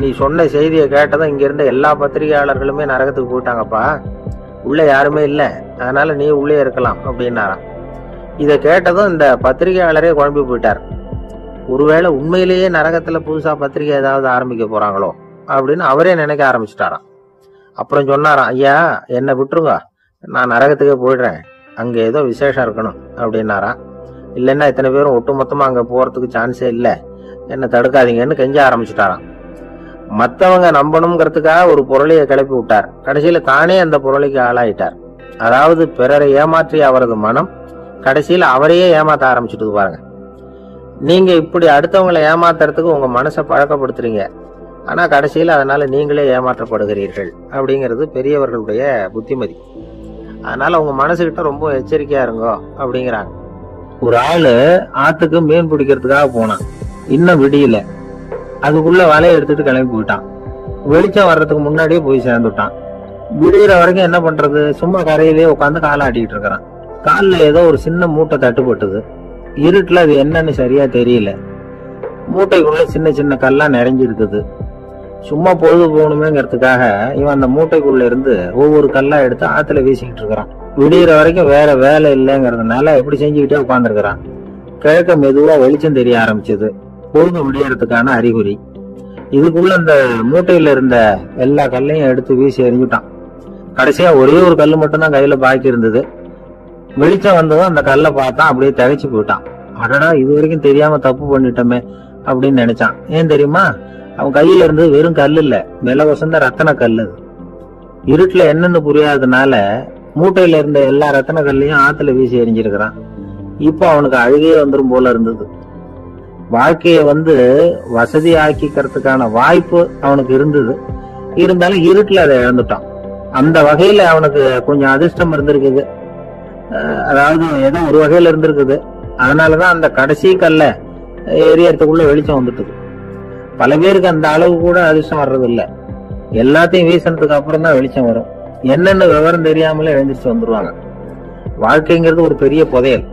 நீ சொன்ன செய்தியை கேட்டதும் இங்க இருந்த எல்லா பத்திரிகையாளர்களுமே நரகத்துக்கு போயிட்டாங்கப்பா, உள்ள யாருமே இல்லை, அதனால நீ உள்ளே இருக்கலாம் அப்படின்னாராம். இதை கேட்டதும் இந்த பத்திரிகையாளரே குழம்பி போயிட்டார். ஒருவேளை உண்மையிலேயே நரகத்துல புதுசா பத்திரிகை ஏதாவது ஆரம்பிக்க போறாங்களோ அப்படின்னு அவரே நினைக்க ஆரம்பிச்சுட்டாராம். அப்புறம் சொன்னாராம், ஐயா என்னை விட்டுருங்க, நான் நரகத்துக்கே போயிடுறேன், அங்க ஏதோ விசேஷம் இருக்கணும் அப்படின்னாராம். இல்லைன்னா இத்தனை பேரும் ஒட்டுமொத்தமா அங்க போறதுக்கு சான்ஸே இல்லை, என்ன தடுக்காதீங்கன்னு கெஞ்ச ஆரம்பிச்சுட்டாராம். மற்றவங்க நம்பணுங்கிறதுக்காக ஒரு பொருளையை கிளப்பி விட்டார். கடைசியில தானே அந்த பொருளைக்கு ஆளாயிட்டார். அதாவது பிறரை ஏமாற்றிய அவரது மனம் கடைசியில அவரையே ஏமாத்த ஆரம்பிச்சுட்டு பாருங்க. நீங்க இப்படி அடுத்தவங்களை ஏமாத்துறதுக்கு உங்க மனசை பழக்கப்படுத்துறீங்க, ஆனா கடைசியில அதனால நீங்களே ஏமாற்றப்படுகிறீர்கள் அப்படிங்கிறது பெரியவர்களுடைய புத்திமதி. அதனால உங்க மனசுகிட்ட ரொம்ப எச்சரிக்கையா இருங்கோ அப்படிங்கிறாங்க. ஒரு ஆளு ஆத்துக்கு மீன் பிடிக்கிறதுக்காக போனான். இன்னும் விடியல. அதுக்குள்ள வலையை எடுத்துட்டு கிளம்பி போயிட்டான். வெளிச்சம் வர்றதுக்கு முன்னாடியே போய் சேர்ந்துட்டான். விடிகிற வரைக்கும் என்ன பண்றது, சும்மா கரையிலேயே உட்காந்து காலை ஆட்டிட்டு இருக்கிறான். காலில் ஏதோ ஒரு சின்ன மூட்டை தட்டுப்பட்டது. இருட்டுல அது என்னன்னு சரியா தெரியல. மூட்டைக்குள்ள சின்ன சின்ன கல்லா நிறைஞ்சிருக்குது. சும்மா பொழுது போகணுமேங்கிறதுக்காக இவன் அந்த மூட்டைக்குள்ள இருந்து ஒவ்வொரு கல்லா எடுத்து ஆத்துல வீசிக்கிட்டு இருக்கிறான். விடிகிற வரைக்கும் வேற வேலை இல்லைங்கிறதுனால எப்படி செஞ்சுக்கிட்டே உட்காந்துருக்கிறான். கிழக்க மெதுவா வெளிச்சம் தெரிய ஆரம்பிச்சது. பொழுது விடியறதுக்கான அறிகுறி. இதுக்குள்ள அந்த மூட்டையில இருந்த எல்லா கல்லையும் எடுத்து வீசி எறிஞ்சுட்டான். கடைசியா ஒரே ஒரு கல்லு மட்டும்தான் கையில பாக்கி இருந்தது. வெளிச்சம் வந்ததும் அந்த கல்லை பார்த்தான், அப்படியே தகைச்சு போயிட்டான். அடடா, இது வரைக்கும் தெரியாம தப்பு பண்ணிட்டோமே அப்படின்னு நினைச்சான். ஏன் தெரியுமா, அவன் கையில இருந்து வெறும் கல் இல்ல, விலை வசந்த ரத்தன கல். அது இருட்டுல என்னன்னு புரியாததுனால மூட்டையில இருந்த எல்லா ரத்தன கல்லையும் ஆத்துல வீசி எறிஞ்சிருக்கிறான். இப்போ அவனுக்கு அழுகையே வந்துடும் போல இருந்தது. வாழ்க்கைய வசதி ஆக்கிக்கிறதுக்கான வாய்ப்பு அவனுக்கு இருந்தது. இருந்தாலும் இருட்டுல அதை இழந்துட்டான். அந்த வகையில அவனுக்கு கொஞ்சம் அதிர்ஷ்டம் இருந்திருக்குது. அதாவது ஏதோ ஒரு வகையில இருந்திருக்குது. அதனாலதான் அந்த கடைசி கல்ல எரியறதுக்குள்ள வெளிச்சம் வந்துட்டு. பல பேருக்கு அந்த அளவு கூட அதிர்ஷ்டம் வர்றது இல்ல. எல்லாத்தையும் வீசினதுக்கு அப்புறம் தான் வெளிச்சம் வரும். என்னென்ன விவரம் தெரியாமலே எழுந்திரிச்சு வந்துருவாங்க. வாழ்க்கைங்கிறது ஒரு பெரிய புதையல்.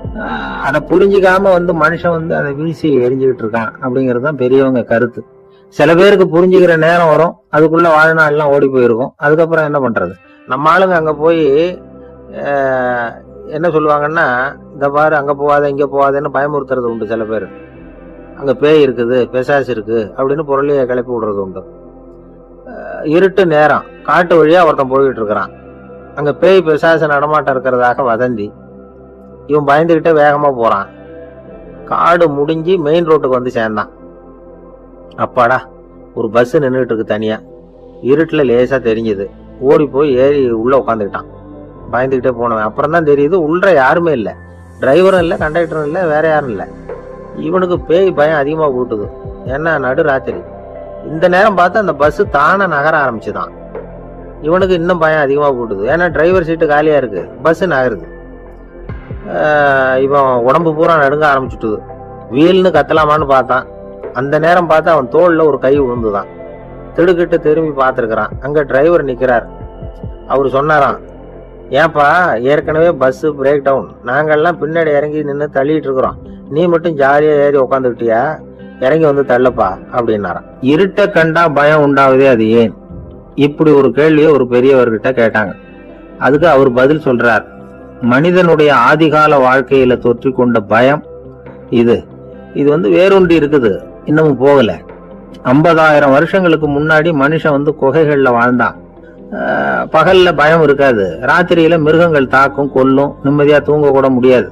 அதை புரிஞ்சுக்காம மனுஷன் அதை வீசி எரிஞ்சுக்கிட்டு இருக்கான் அப்படிங்கிறது தான் பெரியவங்க கருத்து. சில பேருக்கு புரிஞ்சுக்கிற நேரம் வரும், அதுக்குள்ள வாழ்நாள் எல்லாம் ஓடி போயிருக்கும். அதுக்கப்புறம் என்ன பண்றது? நம்ம ஆளுங்க அங்க போய் என்ன சொல்லுவாங்கன்னா, இந்த பாரு அங்க போவாத இங்க போவாதன்னு பயமுறுத்துறது உண்டு. சில பேர் அங்க பேய் இருக்குது, பிசாசு இருக்கு அப்படின்னு பொருளையை கிளப்பி விடுறது உண்டு. இருட்டு நேரம், காட்டு வழியா ஒருத்தன் போய்கிட்டு இருக்கிறான். அங்க பேய் பிசாசு நடமாட்டம் இருக்கிறதாக வதந்தி. இவன் பயந்துகிட்டே வேகமா போறான். காடு முடிஞ்சு மெயின் ரோட்டுக்கு சேர்ந்தான். அப்பாடா, ஒரு பஸ் நின்றுட்டு இருக்கு தனியா. இருட்டுல லேசா தெரிஞ்சது. ஓடி போய் ஏறி உள்ள உட்காந்துக்கிட்டான். பயந்துகிட்டே போனவன் அப்புறம் தான் தெரியுது உள்ள யாருமே இல்லை. டிரைவரும் இல்லை, கண்டக்டரும் இல்லை, வேற யாரும் இல்லை. இவனுக்கு பேய் பயம் அதிகமா கூட்டுது. ஏன்னா நடு ராத்திரி. இந்த நேரம் பார்த்து அந்த பஸ் தானே நகர ஆரம்பிச்சுதான். இவனுக்கு இன்னும் பயம் அதிகமா கூட்டுது. ஏன்னா டிரைவர் சீட்டு காலியா இருக்கு, பஸ் நகருது. இவன் உடம்பு பூரா நடுங்க ஆரம்பிச்சுட்டுது. வீல்னு கத்தலாமான்னு பார்த்தான். அந்த நேரம் பார்த்து அவன் தோல்ல ஒரு கை விழுந்துதான். திடுக்கிட்டு திரும்பி பார்த்திருக்கிறான். அங்க டிரைவர் நிக்கிறார். அவரு சொன்னாராம், ஏன்பா ஏற்கனவே பஸ் பிரேக் டவுன், நாங்கெல்லாம் பின்னாடி இறங்கி நின்று தள்ளிட்டு இருக்கிறோம், நீ மட்டும் ஜாலியா ஏறி உக்காந்துக்கிட்டியா, இறங்கி தள்ளப்பா அப்படின்னாராம். இருட்ட கண்டா பயம் உண்டாவதே அது ஏன்? இப்படி ஒரு கேள்வியை ஒரு பெரியவர்கிட்ட கேட்டாங்க. அதுக்கு அவர் பதில் சொல்றார், மனிதனுடைய ஆதிகால வாழ்க்கையில தொற்றி கொண்ட பயம் இது வேரூன்றி இருக்குது, இன்னமும் போகல. 50,000 வருஷங்களுக்கு முன்னாடி மனுஷன் குகைகள்ல வாழ்ந்தான். பகல்ல பயம் இருக்காது, ராத்திரியில மிருகங்கள் தாக்கும், கொல்லும், நிம்மதியா தூங்க கூட முடியாது.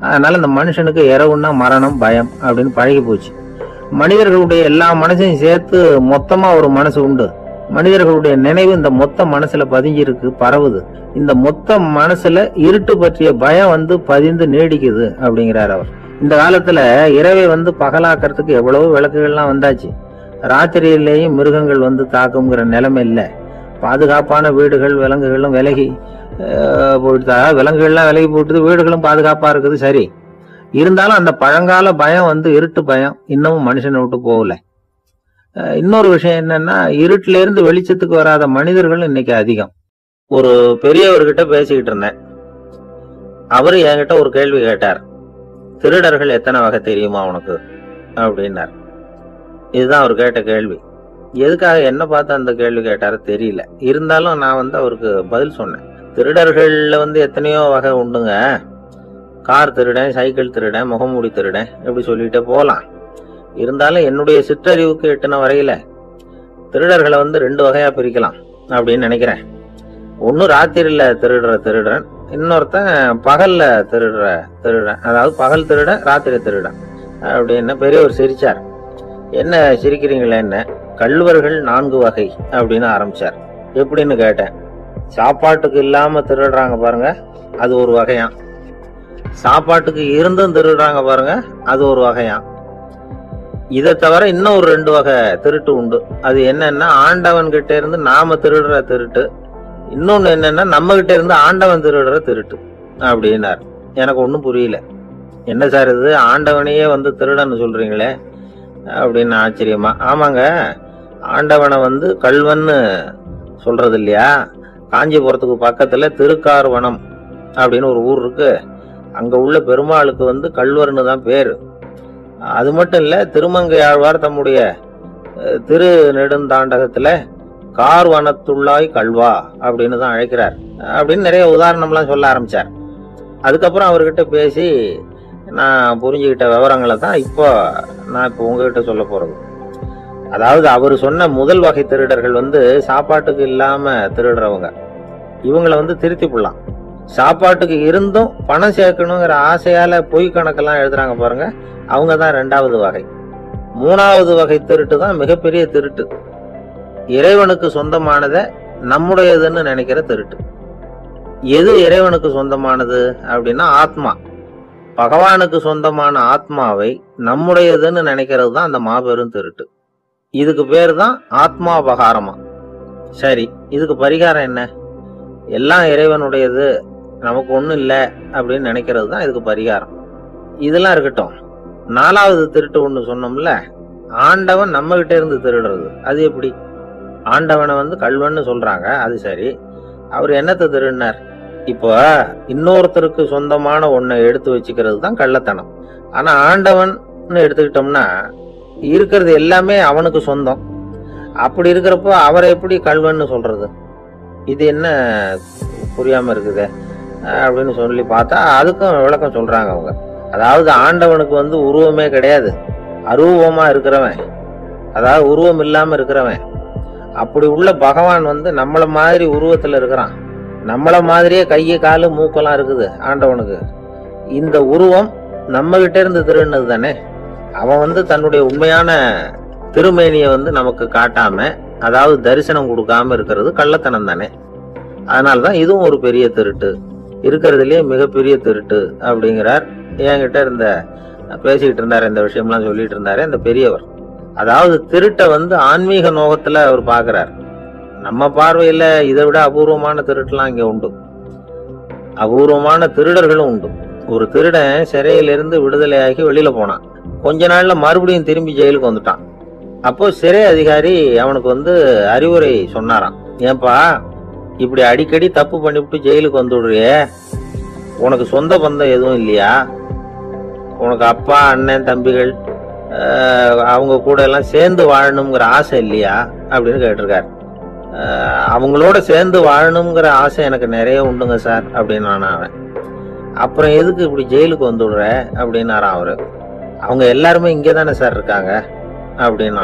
அதனால இந்த மனுஷனுக்கு இரவுன்னா மரணம், பயம் அப்படின்னு பழகி போச்சு. மனிதர்களுடைய எல்லா மனசையும் சேர்த்து மொத்தமா ஒரு மனசு உண்டு. மனிதர்களுடைய நினைவு இந்த மொத்த மனசுல பதிஞ்சிருக்கு, பரவுது. இந்த மொத்த மனசுல இருட்டு பற்றிய பயம் பதிந்து நீடிக்குது அப்படிங்கிறார் அவர். இந்த காலத்துல இரவை பகலாக்கிறதுக்கு எவ்வளவு விளக்குகள்லாம் வந்தாச்சு. ராத்திரியிலேயும் மிருகங்கள் தாக்குங்கிற நிலைமை இல்லை. பாதுகாப்பான வீடுகள், விலங்குகளும் விலகி போயிட்டு, விலங்குகள்லாம் விலகி போயிட்டு, வீடுகளும் பாதுகாப்பா இருக்குது. சரி, இருந்தாலும் அந்த பழங்கால பயம் இருட்டு பயம் இன்னமும் மனுஷனை விட்டு போகல. இன்னொரு விஷயம் என்னன்னா, இருட்டுல இருந்து வெளிச்சத்துக்கு வராத மனிதர்கள் இன்னைக்கு அதிகம். ஒரு பெரியவர்கிட்ட பேசிக்கிட்டு இருந்தேன். அவரு என்கிட்ட ஒரு கேள்வி கேட்டார். திருடர்கள் எத்தனை வகை தெரியுமா உனக்கு அப்படின்னார். இதுதான் அவர் கேட்ட கேள்வி. எதுக்காக என்ன பார்த்து அந்த கேள்வி கேட்டாரு தெரியல. இருந்தாலும் நான் வந்து அவருக்கு பதில் சொன்னேன். திருடர்கள்ல வந்து எத்தனையோ வகை உண்டுங்க. கார் திருடன், சைக்கிள் திருடன், முகமூடி திருடன், இப்படி சொல்லிட்டே போகலாம். இருந்தாலும் என்னுடைய சிற்றறிவுக்கு எட்டுன வரையில திருடர்களை வந்து 2 வகையா பிரிக்கலாம் அப்படின்னு நினைக்கிறேன். ஒன்னு ராத்திரியில திருடுற திருடன், இன்னொருத்தன் பகல்ல திருடுற திருடன். அதாவது பகல் திருடன், ராத்திரி திருடன் அப்படின்னு பெரியவர் சிரிச்சார். என்ன சிரிக்கிறீங்களே, என்ன கள்வர்கள் 4 வகை அப்படின்னு ஆரம்பிச்சார். எப்படின்னு கேட்டேன். சாப்பாட்டுக்கு இல்லாம திருடுறாங்க பாருங்க, அது ஒரு வகையாம். சாப்பாட்டுக்கு இருந்தும் திருடுறாங்க பாருங்க, அது ஒரு வகையாம். இதை தவிர இன்னும் ஒரு 2 வகை திருட்டு உண்டு. அது என்னன்னா, ஆண்டவன் கிட்ட இருந்து நாம திருடுற திருட்டு, இன்னொன்னு என்னன்னா நம்ம கிட்ட இருந்து ஆண்டவன் திருடுற திருட்டு அப்படின்னார். எனக்கு ஒன்றும் புரியல. என்ன சார் இது, ஆண்டவனையே வந்து திருடன்னு சொல்றீங்களே அப்படின்னு ஆச்சரியமா. ஆமாங்க, ஆண்டவனை வந்து கள்வன்னு சொல்றது இல்லையா. காஞ்சிபுரத்துக்கு பக்கத்துல திருக்கார்வனம் அப்படின்னு ஒரு ஊர் இருக்கு. அங்க உள்ள பெருமாளுக்கு வந்து கள்வர்னு தான் பேரு. அது மட்டும் இல்ல, திருமங்கை ஆழ்வார் தம்முடைய திரு நெடுந்தாண்டகத்துல கார்வனத்துள்ளாய் கல்வா அப்படின்னு தான் அழைக்கிறார் அப்படின்னு நிறைய உதாரணம்லாம் சொல்ல ஆரம்பிச்சார். அதுக்கப்புறம் அவர்கிட்ட பேசி நான் புரிஞ்சுக்கிட்ட விவரங்களை தான் நான் இப்போ உங்ககிட்ட சொல்ல போறது. அதாவது அவர் சொன்ன முதல் வகை திருடர்கள் வந்து சாப்பாட்டுக்கு இல்லாம திருடுறவங்க. இவங்களை வந்து திருத்தி போடலாம். சாப்பாட்டுக்கு இருந்தும் பணம் சேர்க்கணுங்கிற ஆசையால பொய் கணக்கெல்லாம் எழுதுறாங்க பாருங்க, அவங்க தான் 2வது வகை. 3வது வகை திருட்டு தான் மிகப்பெரிய திருட்டு. இறைவனுக்கு சொந்தமானதை நம்முடையதுன்னு நினைக்கிற திருட்டு. எது இறைவனுக்கு சொந்தமானது அப்படின்னா ஆத்மா. பகவானுக்கு சொந்தமான ஆத்மாவை நம்முடையதுன்னு நினைக்கிறது தான் அந்த மாபெரும் திருட்டு. இதுக்கு பேர் தான் ஆத்மாபகாரமா. சரி, இதுக்கு பரிகாரம் என்ன? எல்லாம் இறைவனுடையது, நமக்கு ஒண்ணும் இல்லை அப்படின்னு நினைக்கிறது தான் இதுக்கு பரிகாரம். இதெல்லாம் இருக்கட்டும். 4வது திருட்டு ஒண்ணு சொன்னோம்ல, ஆண்டவன் நம்ம கிட்ட இருந்து திருடுறது. அது எப்படி? ஆண்டவனை வந்து கள்வன்னு சொல்றாங்க, அது சரி. அவர் என்னத்தை திருடினார்? இப்போ இன்னொருத்தருக்கு சொந்தமான ஒன்னை எடுத்து வச்சுக்கிறது தான் கள்ளத்தனம். ஆனா ஆண்டவன் எடுத்துக்கிட்டோம்னா இருக்கிறது எல்லாமே அவனுக்கு சொந்தம். அப்படி இருக்கிறப்போ அவரை எப்படி கள்வன்னு சொல்றது? இது என்ன புரியாம இருக்குது அப்படின்னு சொல்லி பார்த்தா அதுக்கும் விளக்கம் சொல்றாங்க அவங்க. அதாவது ஆண்டவனுக்கு வந்து உருவமே கிடையாது, அரூபமா இருக்கிறவன், அதாவது உருவம் இல்லாம இருக்கிறவன். அப்படி உள்ள பகவான் வந்து நம்மள மாதிரி உருவத்துல இருக்கிறான். நம்மள மாதிரியே கையை காலு மூக்கெல்லாம் இருக்குது ஆண்டவனுக்கு. இந்த உருவம் நம்ம கிட்ட இருந்து திருடுனது தானே. அவன் வந்து தன்னுடைய உண்மையான திருமேனியை வந்து நமக்கு காட்டாம, அதாவது தரிசனம் கொடுக்காம இருக்கிறது கள்ளத்தனம் தானே. அதனாலதான் இதுவும் ஒரு பெரிய திருட்டு, இருக்கிறதுலயே மிகப்பெரிய திருட்டு அப்படிங்கிறார். என்கிட்ட பேசிக்கிட்டு இருந்தாரு, இந்த விஷயம்லாம் சொல்லிட்டு இருந்தாரு அந்த பெரியவர். அதாவது திருட்டை வந்து ஆன்மீக நோகத்துல அவர் பாக்குறார். நம்ம பார்வையில இதை விட அபூர்வமான திருட்டுலாம் இங்க உண்டு. அபூர்வமான திருடர்களும் உண்டு. ஒரு திருடன் சிறையிலிருந்து விடுதலையாகி வெளியில போனான். கொஞ்ச நாள்ல மறுபடியும் திரும்பி ஜெயிலுக்கு வந்துட்டான். அப்போ சிறை அதிகாரி அவனுக்கு வந்து அறிவுரை சொன்னாராம். ஏன்பா இப்படி அடிக்கடி தப்பு பண்ணிவிட்டு ஜெயிலுக்கு வந்துடுறியே, உனக்கு சொந்த பந்தம் எதுவும் இல்லையா? உனக்கு அப்பா, அண்ணன், தம்பிகள் அவங்க கூட எல்லாம் சேர்ந்து வாழணுங்கிற ஆசை இல்லையா அப்படின்னு கேட்டிருக்காரு. அவங்களோட சேர்ந்து வாழணுங்கிற ஆசை எனக்கு நிறைய உண்டுங்க சார் அப்படின்னு அவன். அப்புறம் எதுக்கு இப்படி ஜெயிலுக்கு வந்துடுற அப்படின்னாராம் அவரு. அவங்க எல்லாருமே இங்கே தானே சார் இருக்காங்க அப்படின்னு